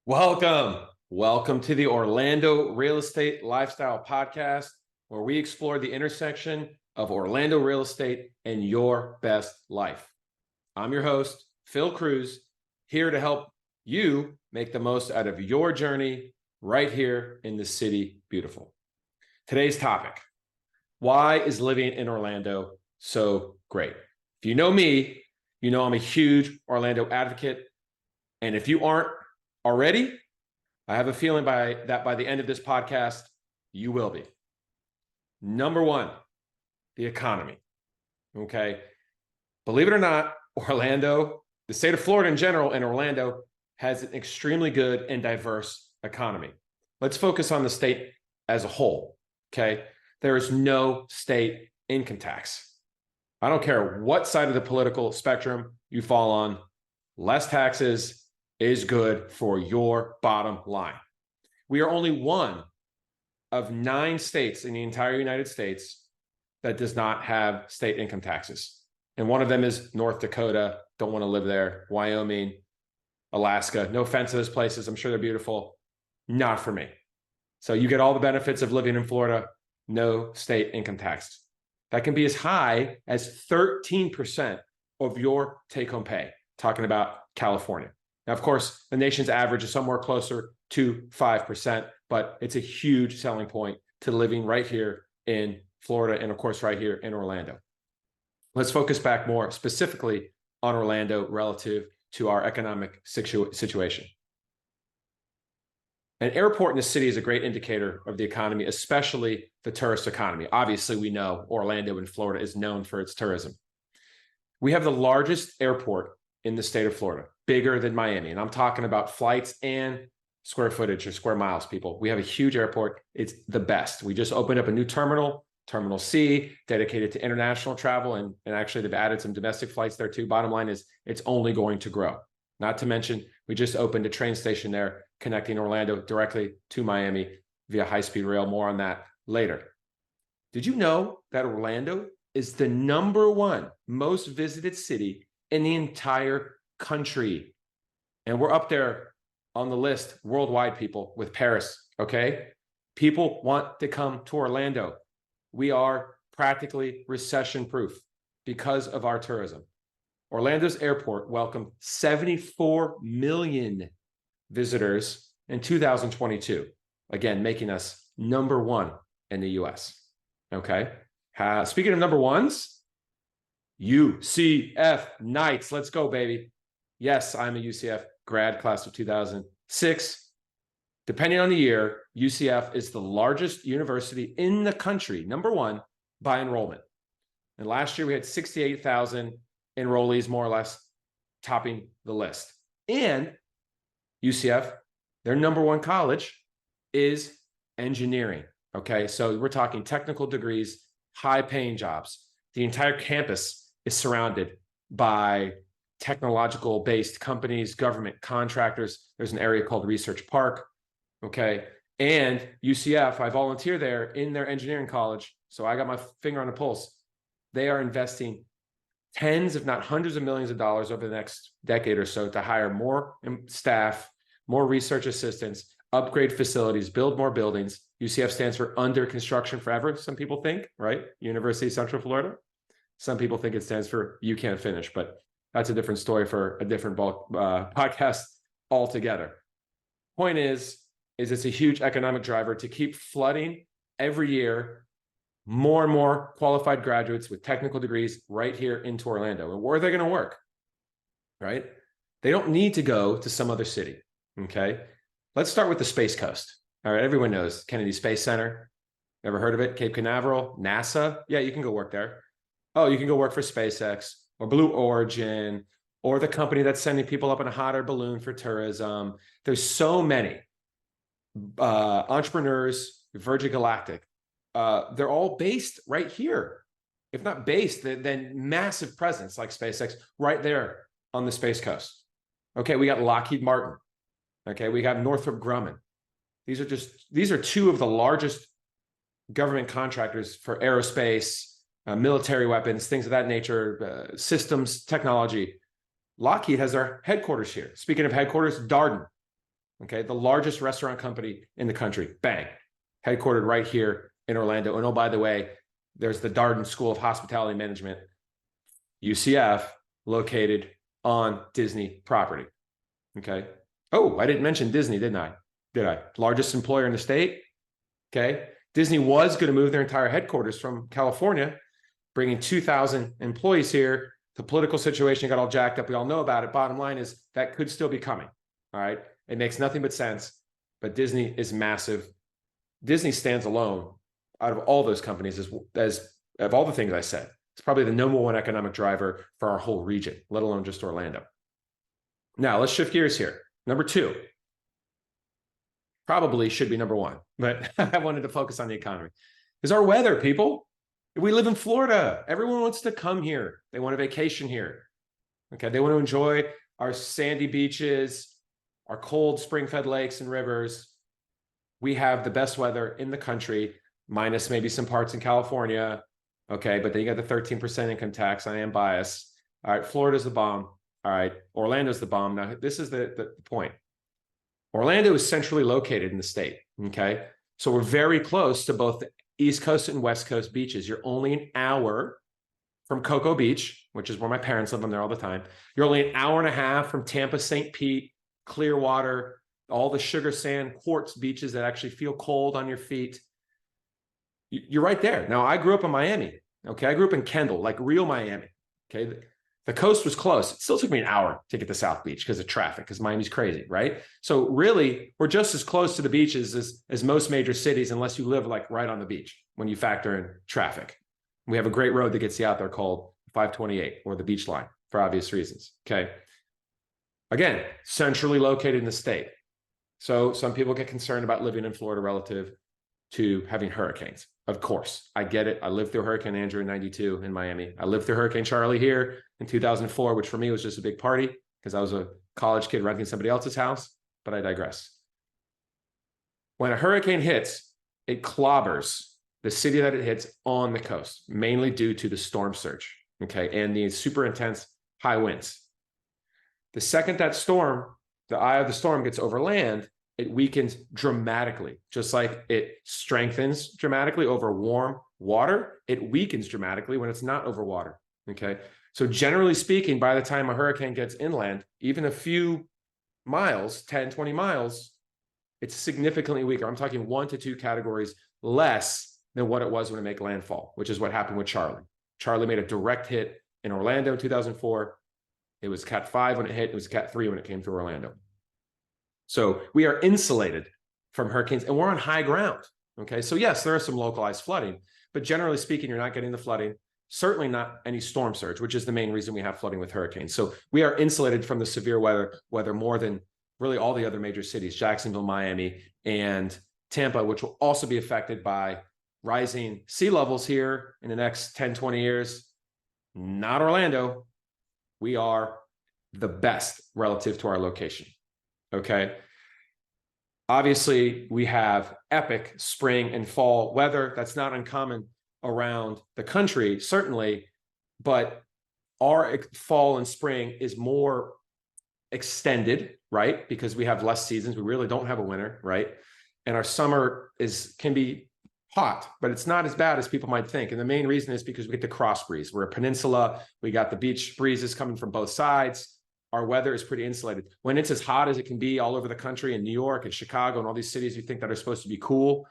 Welcome to the Orlando Real Estate Lifestyle Podcast, where we explore the intersection of Orlando real estate and your best life. I'm your host, Phil Cruz, here to help you make the most out of your journey right here in the City Beautiful. Today's topic: why is living in Orlando so great? If you know me, you know I'm a huge Orlando advocate. And if you aren't already, I have a feeling by the end of this podcast, you will be. Number one, the economy. Okay. Believe it or not, Orlando, the state of Florida in general, and Orlando has an extremely good and diverse economy. Let's focus on the state as a whole. Okay. There is no state income tax. I don't care what side of the political spectrum you fall on, less taxes is good for your bottom line. We are only one of 9 states in the entire United States that does not have state income taxes. And one of them is North Dakota. Don't want to live there. Wyoming, Alaska. No offense to those places. I'm sure they're beautiful. Not for me. So you get all the benefits of living in Florida, no state income tax. That can be as high as 13% of your take-home pay. Talking about California. Now, of course, the nation's average is somewhere closer to 5%, but it's a huge selling point to living right here in Florida and, of course, right here in Orlando. Let's focus back more specifically on Orlando relative to our economic situation. An airport in the city is a great indicator of the economy, especially the tourist economy. Obviously, we know Orlando in Florida is known for its tourism. We have the largest airport in the state of Florida, bigger than Miami. And I'm talking about flights and square footage or square miles, people. We have a huge airport. It's the best. We just opened up a new terminal, Terminal C, dedicated to international travel. And actually, they've added some domestic flights there too. Bottom line is it's only going to grow. Not to mention, we just opened a train station there connecting Orlando directly to Miami via high-speed rail. More on that later. Did you know that Orlando is the #1 most visited city in the entire country? And we're up there on the list worldwide, people, with Paris, okay? People want to come to Orlando. We are practically recession-proof because of our tourism. Orlando's airport welcomed 74 million visitors in 2022, again, making us #1 in the US, okay? Speaking of #1s, UCF Knights. Let's go, baby. Yes, I'm a UCF grad, class of 2006. Depending on the year, UCF is the largest university in the country, #1 by enrollment. And last year we had 68,000 enrollees, more or less, topping the list. And UCF, their #1 college is engineering. Okay, so we're talking technical degrees, high-paying jobs. The entire campus is surrounded by technological-based companies, government contractors. There's an area called Research Park, okay? And UCF, I volunteer there in their engineering college, so I got my finger on the pulse. They are investing tens, if not hundreds of millions of dollars over the next decade or so to hire more staff, more research assistants, upgrade facilities, build more buildings. UCF stands for Under Construction Forever, some people think, right? University of Central Florida. Some people think it stands for You Can't Finish, but that's a different story for a different podcast altogether. Point is it's a huge economic driver to keep flooding every year more and more qualified graduates with technical degrees right here into Orlando. And where are they going to work, right? They don't need to go to some other city, okay? Let's start with the Space Coast. All right, everyone knows Kennedy Space Center. Ever heard of it? Cape Canaveral, NASA. Yeah, you can go work there. Oh, you can go work for SpaceX or Blue Origin or the company that's sending people up in a hot air balloon for tourism. There's so many entrepreneurs, Virgin Galactic. They're all based right here. If not based, then massive presence like SpaceX right there on the Space Coast. Okay, we got Lockheed Martin. Okay, we got Northrop Grumman. These are 2 of the largest government contractors for aerospace, military weapons, things of that nature, systems, technology. Lockheed has their headquarters here. Speaking of headquarters, Darden. Okay, the largest restaurant company in the country, bang, headquartered right here in Orlando. And oh, by the way, there's the Darden School of Hospitality Management, UCF, located on Disney property. Okay. Oh, I didn't mention Disney, didn't I? Did I? Largest employer in the state. Okay. Disney was going to move their entire headquarters from California, bringing 2,000 employees here. The political situation got all jacked up. We all know about it. Bottom line is that could still be coming. All right. It makes nothing but sense. But Disney is massive. Disney stands alone out of all those companies as of all the things I said. It's probably the number one economic driver for our whole region, let alone just Orlando. Now, let's shift gears here. Number two, probably should be number one, but I wanted to focus on the economy, is our weather, people. We live in Florida. Everyone wants to come here. They want a vacation here. Okay, they want to enjoy our sandy beaches, our cold spring-fed lakes and rivers. We have the best weather in the country, minus maybe some parts in California. Okay, but then you got the 13% income tax. I am biased. All right, Florida's the bomb. All right, Orlando's the bomb. Now, this is the point. Orlando is centrally located in the state, okay? So we're very close to both the East Coast and West Coast beaches. You're only an hour from Cocoa Beach, which is where my parents live. I'm there all the time. You're only an hour and a half from Tampa, St. Pete, Clearwater, all the sugar sand, quartz beaches that actually feel cold on your feet. You're right there. Now, I grew up in Miami, okay? I grew up in Kendall, like real Miami, okay? The coast was close. It still took me an hour to get to South Beach because of traffic, because Miami's crazy, right? So really, we're just as close to the beaches as most major cities, unless you live like right on the beach when you factor in traffic. We have a great road that gets you out there called 528, or the beach line, for obvious reasons, okay? Again, centrally located in the state. So some people get concerned about living in Florida relative to having hurricanes. Of course, I get it. I lived through Hurricane Andrew in 92 in Miami. I lived through Hurricane Charlie here in 2004, which for me was just a big party because I was a college kid renting somebody else's house, but I digress. When a hurricane hits, it clobbers the city that it hits on the coast, mainly due to the storm surge, okay, and the super intense high winds. The second that storm, the eye of the storm gets over land, it weakens dramatically. Just like it strengthens dramatically over warm water, it weakens dramatically when it's not over water, okay? So generally speaking, by the time a hurricane gets inland, even a few miles, 10, 20 miles, it's significantly weaker. I'm talking 1 to 2 categories less than what it was when it made landfall, which is what happened with Charlie. Charlie made a direct hit in Orlando in 2004. It was Cat 5 when it hit. It was Cat 3 when it came through Orlando. So we are insulated from hurricanes, and we're on high ground, okay? So yes, there is some localized flooding, but generally speaking, you're not getting the flooding, certainly not any storm surge, which is the main reason we have flooding with hurricanes. So we are insulated from the severe weather more than really all the other major cities, Jacksonville, Miami, and Tampa, which will also be affected by rising sea levels here in the next 10, 20 years. Not Orlando. We are the best relative to our location. Okay. Obviously, we have epic spring and fall weather. That's not uncommon around the country, certainly, but our fall and spring is more extended, right? Because we have less seasons. We really don't have a winter, right? And our summer can be hot, but it's not as bad as people might think. And the main reason is because we get the cross breeze. We're a peninsula. We got the beach breezes coming from both sides. Our weather is pretty insulated. When it's as hot as it can be all over the country in New York and Chicago and all these cities you think that are supposed to be cool,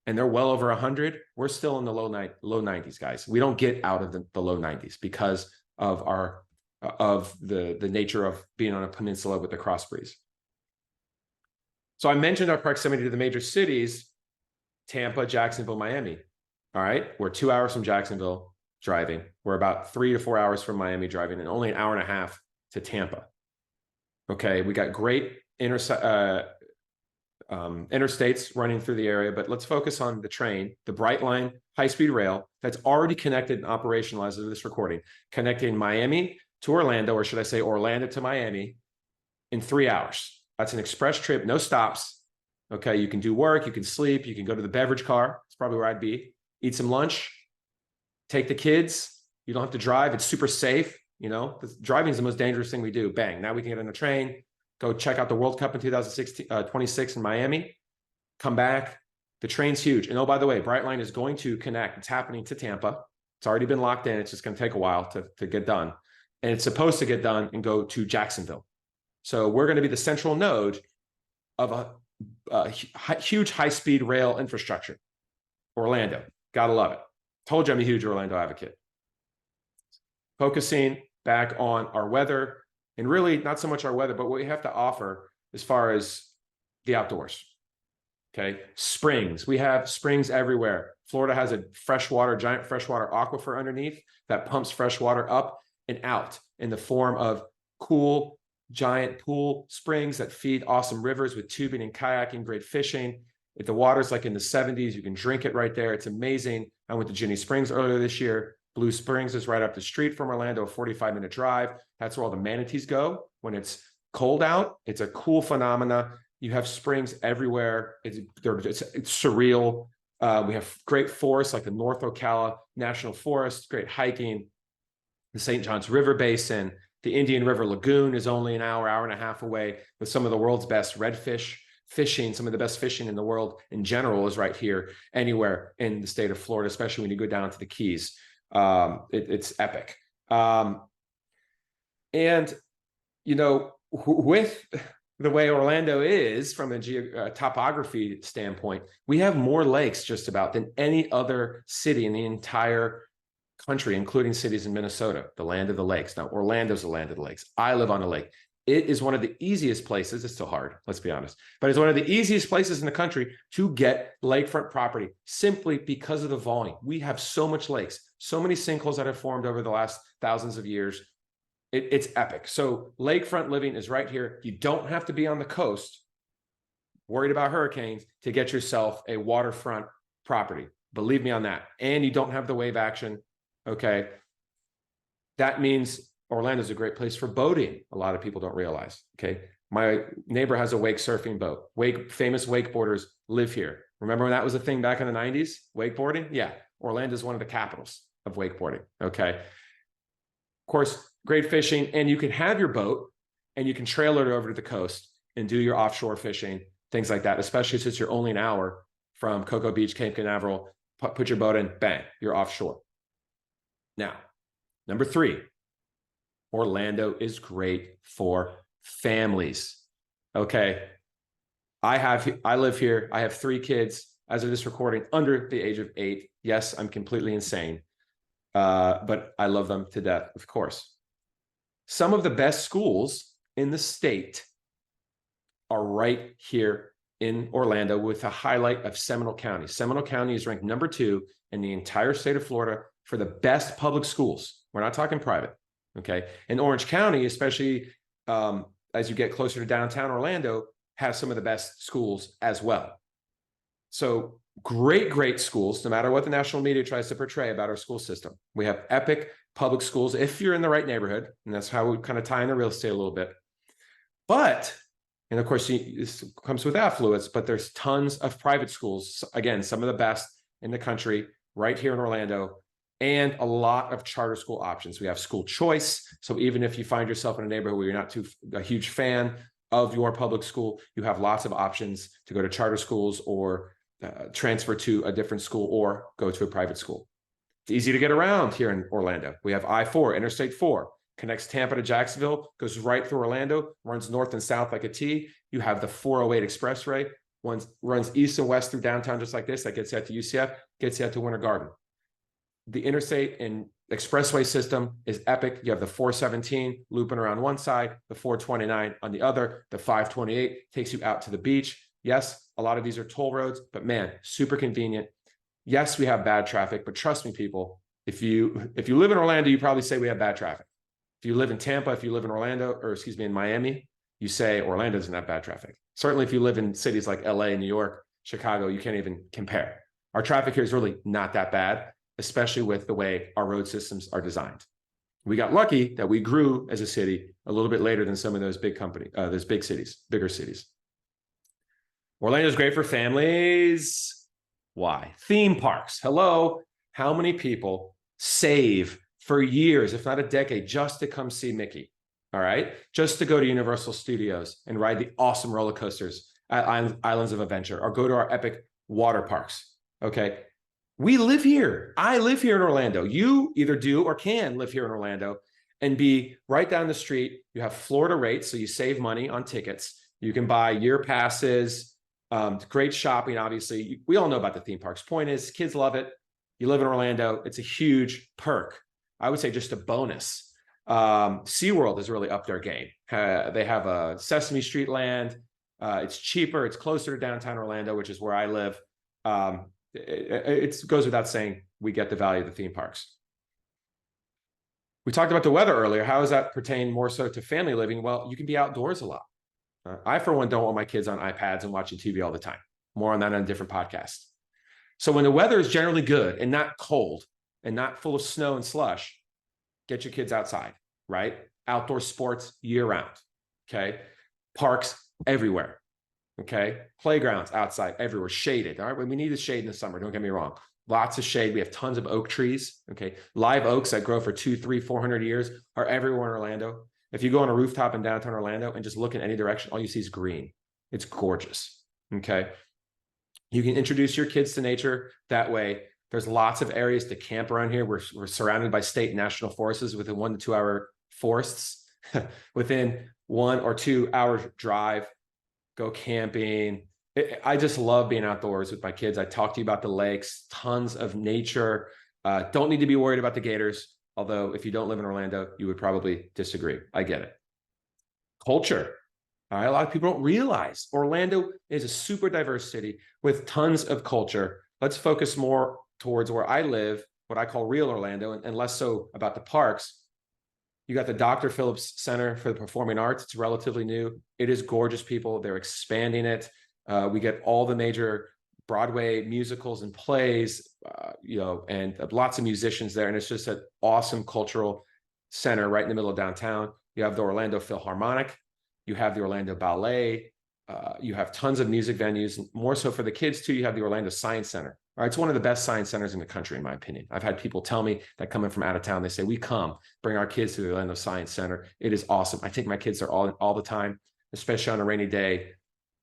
and they're well over 100, we're still in the low 90s, guys. We don't get out of the low 90s because of the nature of being on a peninsula with the cross breeze. So I mentioned our proximity to the major cities, Tampa, Jacksonville, Miami. All right, we're 2 hours from Jacksonville driving. We're about 3 to 4 hours from Miami driving, and only an hour and a half to Tampa. Okay, we got great interstates running through the area, but let's focus on the train, the Brightline high-speed rail that's already connected and operational as of this recording, connecting Miami to Orlando, or should I say Orlando to Miami, in 3 hours. That's an express trip, no stops. Okay, you can do work, you can sleep, you can go to the beverage car. It's probably where I'd be. Eat some lunch, take the kids. You don't have to drive. It's super safe. You know, driving is the most dangerous thing we do. Bang, now we can get on the train, Go check out the World Cup in 2026 in Miami. Come back. The train's huge. And oh, by the way, Brightline is going to connect. It's happening to Tampa. It's already been locked in. It's just going to take a while to get done. And it's supposed to get done and go to Jacksonville. So we're going to be the central node of a huge high-speed rail infrastructure. Orlando. Gotta love it. Told you I'm a huge Orlando advocate. Focusing back on our weather, and really not so much our weather, but what we have to offer as far as the outdoors. Okay, springs. We have springs everywhere. Florida has a giant freshwater aquifer underneath that pumps fresh water up and out in the form of cool, giant pool springs that feed awesome rivers with tubing and kayaking, great fishing. If the water's like in the 70s, you can drink it right there. It's amazing. I went to Ginny Springs earlier this year. Blue Springs is right up the street from Orlando, a 45-minute drive. That's where all the manatees go when it's cold out. It's a cool phenomena. You have springs everywhere. It's surreal. We have great forests like the North Ocala National Forest, great hiking. The St. Johns River Basin, the Indian River Lagoon is only an hour and a half away with some of the world's best redfish fishing. Some of the best fishing in the world in general is right here anywhere in the state of Florida, especially when you go down to the Keys. It's epic. And, you know, with the way Orlando is from a topography standpoint, we have more lakes just about than any other city in the entire country, including cities in Minnesota, the land of the lakes. Now, Orlando's the land of the lakes. I live on a lake. It is one of the easiest places. It's still hard, let's be honest, but it's one of the easiest places in the country to get lakefront property simply because of the volume. We have so much lakes, so many sinkholes that have formed over the last thousands of years. It's epic. So lakefront living is right here. You don't have to be on the coast, worried about hurricanes, to get yourself a waterfront property. Believe me on that. And you don't have the wave action. Okay. That means Orlando's a great place for boating. A lot of people don't realize. Okay. My neighbor has a wake surfing boat. Famous wakeboarders live here. Remember when that was a thing back in the 90s? Wakeboarding? Yeah. Orlando is one of the capitals of wakeboarding. Okay. Of course, great fishing. And you can have your boat and you can trailer it over to the coast and do your offshore fishing, things like that, especially since you're only an hour from Cocoa Beach, Cape Canaveral. Put your boat in, bang, you're offshore. Now, number 3, Orlando is great for families. Okay. I live here. I have 3 kids as of this recording under the age of 8. Yes, I'm completely insane. But I love them to death, of course. Some of the best schools in the state are right here in Orlando, with a highlight of Seminole County. Seminole County is ranked number 2 in the entire state of Florida for the best public schools. We're not talking private, okay? And Orange County, especially as you get closer to downtown Orlando, has some of the best schools as well. So great schools, no matter what the national media tries to portray about our school system. We have epic public schools if you're in the right neighborhood, and that's how we kind of tie in the real estate a little bit. But, and of course, this comes with affluence, but there's tons of private schools, again, some of the best in the country right here in Orlando, and a lot of charter school options. We have school choice. So even if you find yourself in a neighborhood where you're not a huge fan of your public school, you have lots of options to go to charter schools or transfer to a different school or go to a private school. It's easy to get around here in Orlando. We have I-4, Interstate 4, connects Tampa to Jacksonville, goes right through Orlando, runs north and south like a T. You have the 408 Expressway, runs east and west through downtown just like this. That gets you out to UCF, gets you out to Winter Garden. The interstate and expressway system is epic. You have the 417 looping around one side, the 429 on the other, the 528 takes you out to the beach. Yes, a lot of these are toll roads, but man, super convenient. Yes, we have bad traffic, but trust me, people, if you live in Orlando, you probably say we have bad traffic. If you live in Tampa, if you live in Orlando, or excuse me, in Miami, you say Orlando doesn't have bad traffic. Certainly if you live in cities like LA, New York, Chicago, you can't even compare. Our traffic here is really not that bad, especially with the way our road systems are designed. We got lucky that we grew as a city a little bit later than some of those bigger cities. Orlando's great for families. Why? Theme parks. Hello. How many people save for years, if not a decade, just to come see Mickey? all right, just to go to Universal Studios and ride the awesome roller coasters at Islands of Adventure, or go to our epic water parks, okay? We live here. I live here in Orlando. You either do or can live here in Orlando and be right down the street. You have Florida rates, so you save money on tickets. You can buy year passes, great shopping, obviously. We all know about the theme parks. Point is, kids love it. You live in Orlando. It's a huge perk. I would say just a bonus. SeaWorld is really up their game. They have a Sesame Street land. It's cheaper. It's closer to downtown Orlando, which is where I live. It goes without saying, we get the value of the theme parks. We talked about the weather earlier. How does that pertain more so to family living? Well, you can be outdoors a lot. I, for one, don't want my kids on iPads and watching TV all the time. More on that on a different podcast. So when the weather is generally good and not cold and not full of snow and slush, get your kids outside, right? Outdoor sports year round, okay? Parks everywhere, okay? Playgrounds outside everywhere, shaded, all right? We need the shade in the summer, don't get me wrong. Lots of shade. We have tons of oak trees, okay? Live oaks that grow for 200, 300, 400 years are everywhere in Orlando. If you go on a rooftop in downtown Orlando and just look in any direction, all you see is green. It's gorgeous, okay? You can introduce your kids to nature that way. There's lots of areas to camp around here. We're surrounded by state and national forests within 1 to 2 hour forests. Within 1 or 2 hours drive, go camping. I just love being outdoors with my kids. I talk to you about the lakes, tons of nature. Don't need to be worried about the gators. Although if you don't live in Orlando, you would probably disagree. I get it. Culture. All right, a lot of people don't realize Orlando is a super diverse city with tons of culture. Let's focus more towards where I live, what I call real Orlando, and less so about the parks. You got the Dr. Phillips Center for the Performing Arts. It's relatively new. It is gorgeous, people. They're expanding it. We get all the major Broadway musicals and plays, and lots of musicians there. And it's just an awesome cultural center right in the middle of downtown. You have the Orlando Philharmonic. You have the Orlando Ballet. You have tons of music venues. More so for the kids, too, you have the Orlando Science Center. All right, it's one of the best science centers in the country, in my opinion. I've had people tell me that coming from out of town, they say, we bring our kids to the Orlando Science Center. It is awesome. I take my kids there all the time, especially on a rainy day.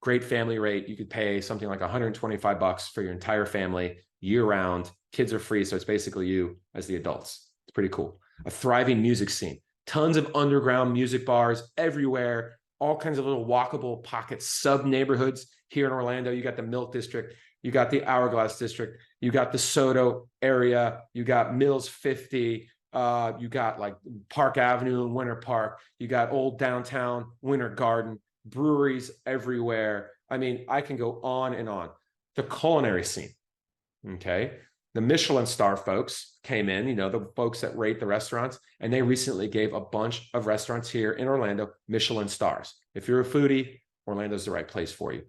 Great family rate. You could pay something like $125 for your entire family year round. Kids are free, so it's basically you as the adults. It's pretty cool. A thriving music scene. Tons of underground music bars everywhere. All kinds of little walkable pockets, sub-neighborhoods here in Orlando. You got the Milk District. You got the Hourglass District. You got the Soto area. You got Mills 50. You got like Park Avenue and Winter Park. You got old downtown Winter Garden. Breweries everywhere. I mean, I can go on and on. The culinary scene, okay? The Michelin star folks came in, the folks that rate the restaurants, and they recently gave a bunch of restaurants here in Orlando Michelin stars. If you're a foodie, Orlando's the right place for you.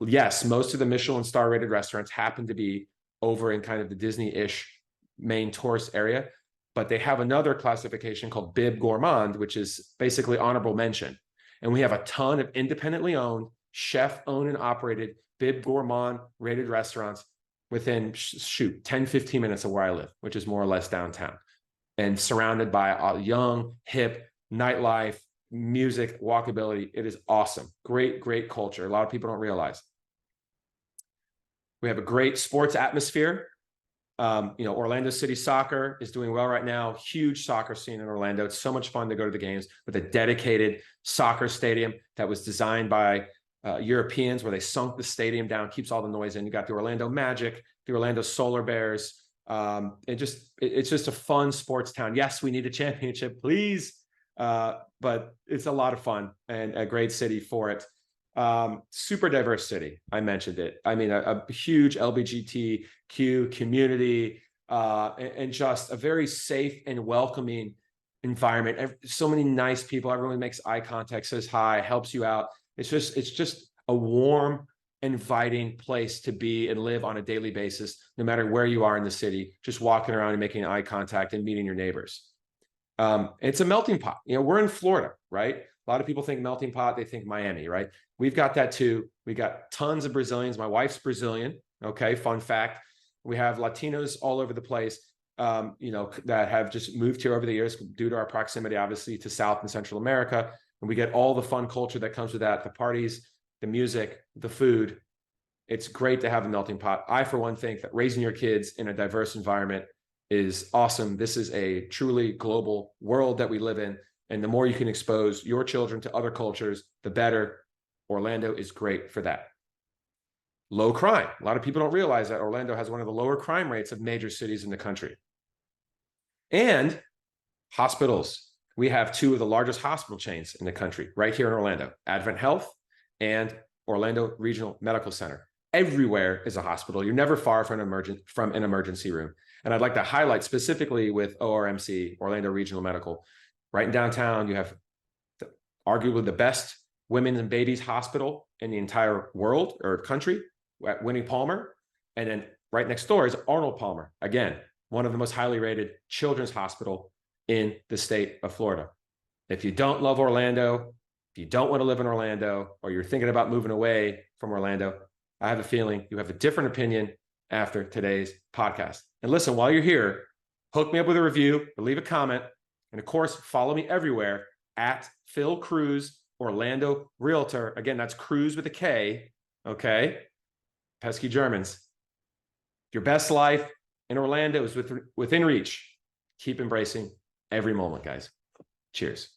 Yes, most of the Michelin star rated restaurants happen to be over in kind of the Disney-ish main tourist area, but they have another classification called Bib Gourmand, which is basically honorable mention. And we have a ton of independently owned, chef-owned and operated Bib Gourmand rated restaurants within, 10, 15 minutes of where I live, which is more or less downtown, and surrounded by a young, hip nightlife, music, walkability. It is awesome. Great, great culture. A lot of people don't realize. We have a great sports atmosphere. Orlando City Soccer is doing well right now. Huge soccer scene in Orlando. It's so much fun to go to the games with a dedicated soccer stadium that was designed by Europeans, where they sunk the stadium down, keeps all the noise in. You got the Orlando Magic, the Orlando Solar Bears. It's just a fun sports town. Yes, we need a championship, please. But it's a lot of fun and a great city for it. Super diverse city. I mentioned it. I mean, a huge LGBTQ community, and just a very safe and welcoming environment. So many nice people. Everyone makes eye contact, says hi, helps you out. It's just a warm, inviting place to be and live on a daily basis, no matter where you are in the city, just walking around and making eye contact and meeting your neighbors. It's a melting pot. We're in Florida, right? A lot of people think melting pot, they think Miami, right? We've got that too. We got tons of Brazilians. My wife's Brazilian. Okay, fun fact. We have Latinos all over the place. that have just moved here over the years due to our proximity, obviously, to South and Central America. And we get all the fun culture that comes with that, the parties, the music, the food. It's great to have a melting pot. I, for one, think that raising your kids in a diverse environment is awesome. This is a truly global world that we live in. And the more you can expose your children to other cultures, the better. Orlando is great for that. Low crime. A lot of people don't realize that Orlando has one of the lower crime rates of major cities in the country. And hospitals. We have two of the largest hospital chains in the country right here in Orlando, Advent Health and Orlando Regional Medical Center. Everywhere is a hospital. You're never far from an emergency room. And I'd like to highlight specifically with ORMC, Orlando Regional Medical. Right in downtown, you have arguably the best women and babies hospital in the entire world or country at Winnie Palmer. And then right next door is Arnold Palmer. Again, one of the most highly rated children's hospital in the state of Florida. If you don't love Orlando, if you don't want to live in Orlando, or you're thinking about moving away from Orlando, I have a feeling you have a different opinion after today's podcast. And listen, while you're here, hook me up with a review or leave a comment. And of course, follow me everywhere at Phil Cruz, Orlando Realtor. Again, that's Cruz with a K. Okay. Pesky Germans. Your best life in Orlando is within reach. Keep embracing every moment, guys. Cheers.